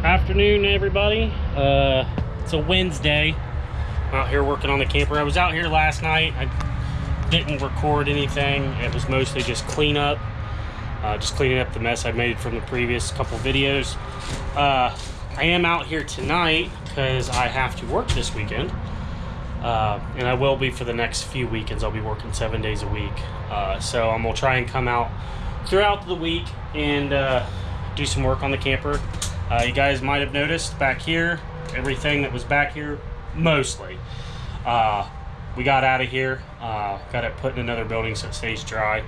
Afternoon, everybody. It's a Wednesday. I'm out here working on the camper. I was out here last night. I didn't record anything. It was mostly just cleanup. Just cleaning up the mess I made from the previous couple videos. I am out here tonight because I have to work this weekend. And I will be for the next few weekends. I'll be working 7 days a week. So I'm going to try and come out throughout the week and do some work on the camper. You guys might have noticed back here, everything that was back here, mostly. We got out of here, got it put in another building so it stays dry.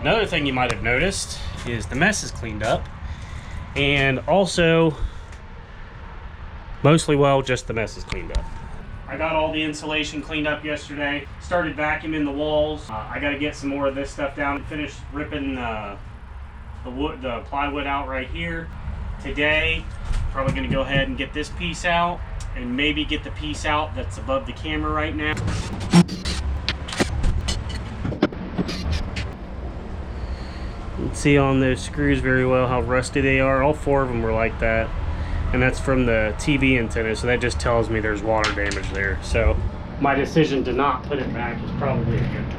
Another thing you might have noticed is the mess is cleaned up. And also, mostly, well, just the mess is cleaned up. I got all the insulation cleaned up yesterday. Started vacuuming the walls. I got to get some more of this stuff down. Finished ripping the plywood out right here. Today, probably going to go ahead and get this piece out and maybe get the piece out that's above the camera right now. You can see on those screws very well how rusty they are. All four of them were like that. And that's from the TV antenna, so that just tells me there's water damage there. So my decision to not put it back is probably a good one.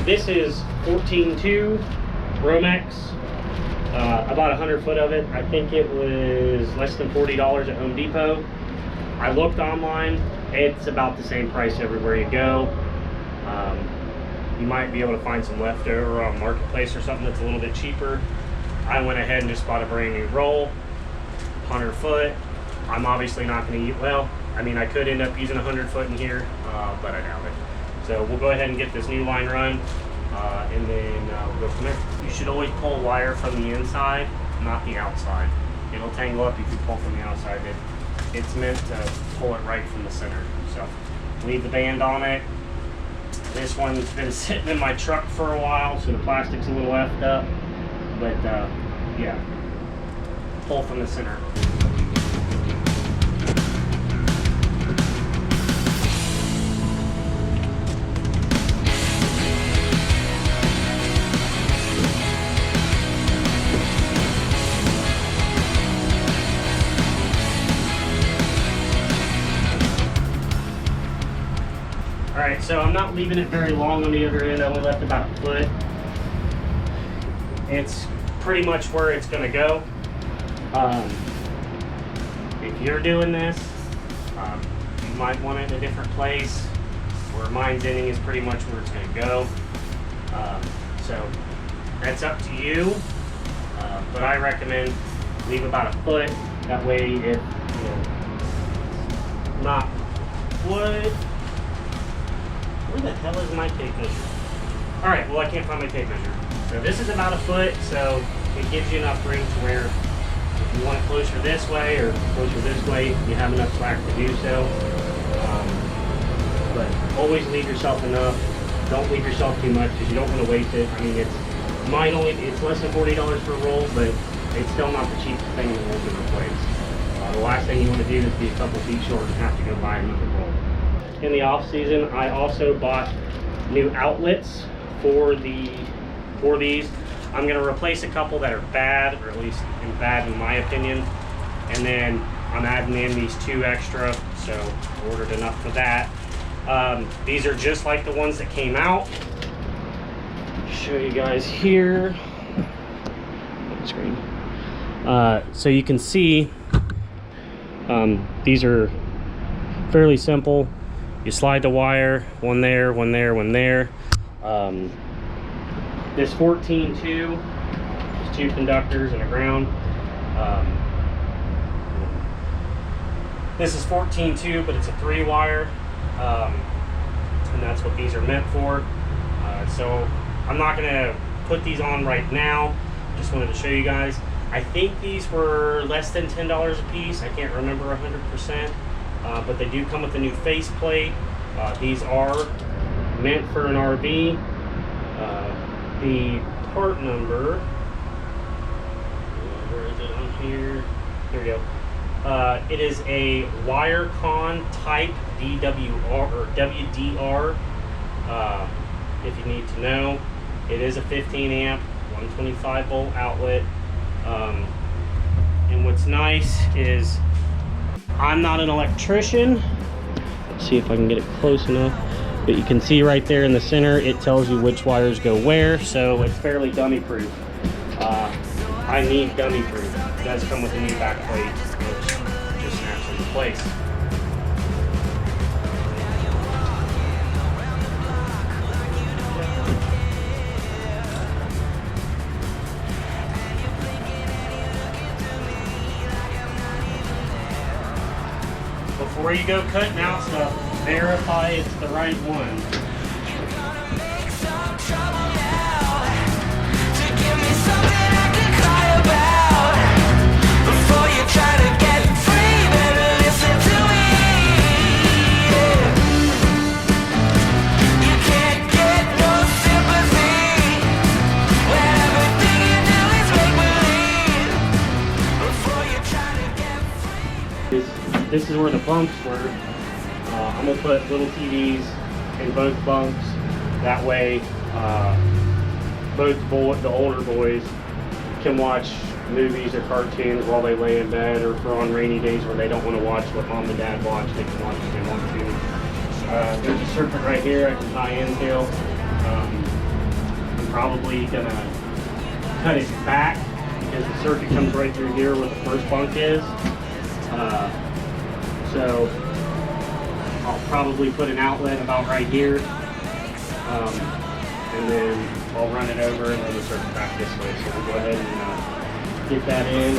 This is 14.2 Romex. I bought 100 foot of it. I think it was less than $40 at Home Depot. I looked online. It's about the same price everywhere you go. You might be able to find some leftover on Marketplace or something that's a little bit cheaper. I went ahead and just bought a brand new roll, 100 foot. I'm obviously not going to use, well, I mean, I could end up using 100 foot in here, but I doubt it. So we'll go ahead and get this new line run, and then we'll go from there. You should always pull wire from the inside, not the outside. It'll tangle up if you pull from the outside. It's meant to pull it right from the center. So leave the band on it. This one's been sitting in my truck for a while, so the plastic's a little effed up. But yeah, pull from the center. Alright, so I'm not leaving it very long on the other end. I only left about a foot. It's pretty much where it's going to go. If you're doing this, you might want it in a different place. Where mine's ending is pretty much where it's going to go. So that's up to you, but I recommend leave about a foot. That way, if you know, not wood. Where the hell is my tape measure? All right, well I can't find my tape measure. So this is about a foot, so it gives you enough room to where if you want it closer this way or closer this way, you have enough slack to do so. But always leave yourself enough. Don't leave yourself too much because you don't want to waste it. I mean, it's less than $40 per roll, but it's still not the cheapest thing in the world to replace. The last thing you want to do is be a couple feet short and have to go buy another roll. In the off season, I also bought new outlets for these. I'm going to replace a couple that are bad, or at least bad in my opinion, and then I'm adding in these 2 extra, so I ordered enough for that. These are just like the ones that came out. Show you guys here. Screen. So you can see these are fairly simple. You slide the wire, one there, one there, one there. This 14-2 is 2 conductors and a ground. This is 14-2, but it's a 3-wire, and that's what these are meant for. So I'm not going to put these on right now. Just wanted to show you guys. I think these were less than $10 a piece. I can't remember 100%, but they do come with a new faceplate. These are meant for an RV. The part number, where is it on here? Here we go. It is a Wirecon type DWR or WDR. If you need to know, it is a 15 amp, 125 volt outlet. And what's nice is I'm not an electrician. Let's see if I can get it close enough. But you can see right there in the center, it tells you which wires go where, so it's fairly dummy proof. I need dummy proof. It does come with a new back plate, which just snaps into place. Before you go cutting out stuff, verify it's the right one. This is where the bumps were. I'm gonna put little TVs in both bunks. That way, the older boys can watch movies or cartoons while they lay in bed, or for on rainy days where they don't want to watch what mom and dad watch, they can watch what they want to. There's a circuit right here I can tie into. I'm probably gonna cut it back because the circuit comes right through here where the first bunk is. So I'll probably put an outlet about right here, and then I'll run it over and then the circuit back this way. So we'll go ahead and get that in.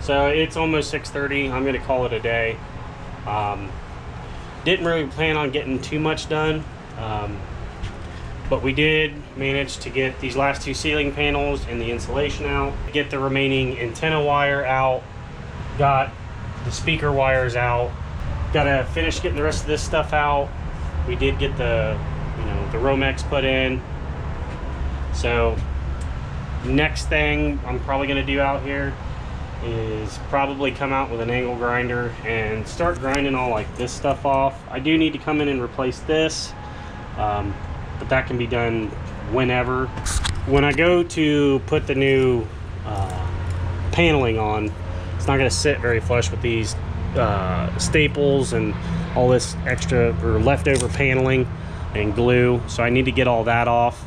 So it's almost 6:30. I'm gonna call it a day. Didn't really plan on getting too much done, but we did manage to get these last 2 ceiling panels and the insulation out, get the remaining antenna wire out, got the speaker wires out. Gotta finish getting the rest of this stuff out. We did get the, you know, the Romex put in. So next thing I'm probably gonna do out here is probably come out with an angle grinder and start grinding all like this stuff off. I do need to come in and replace this, but that can be done whenever. When I go to put the new paneling on, it's not going to sit very flush with these staples and all this extra or leftover paneling and glue, so I need to get all that off.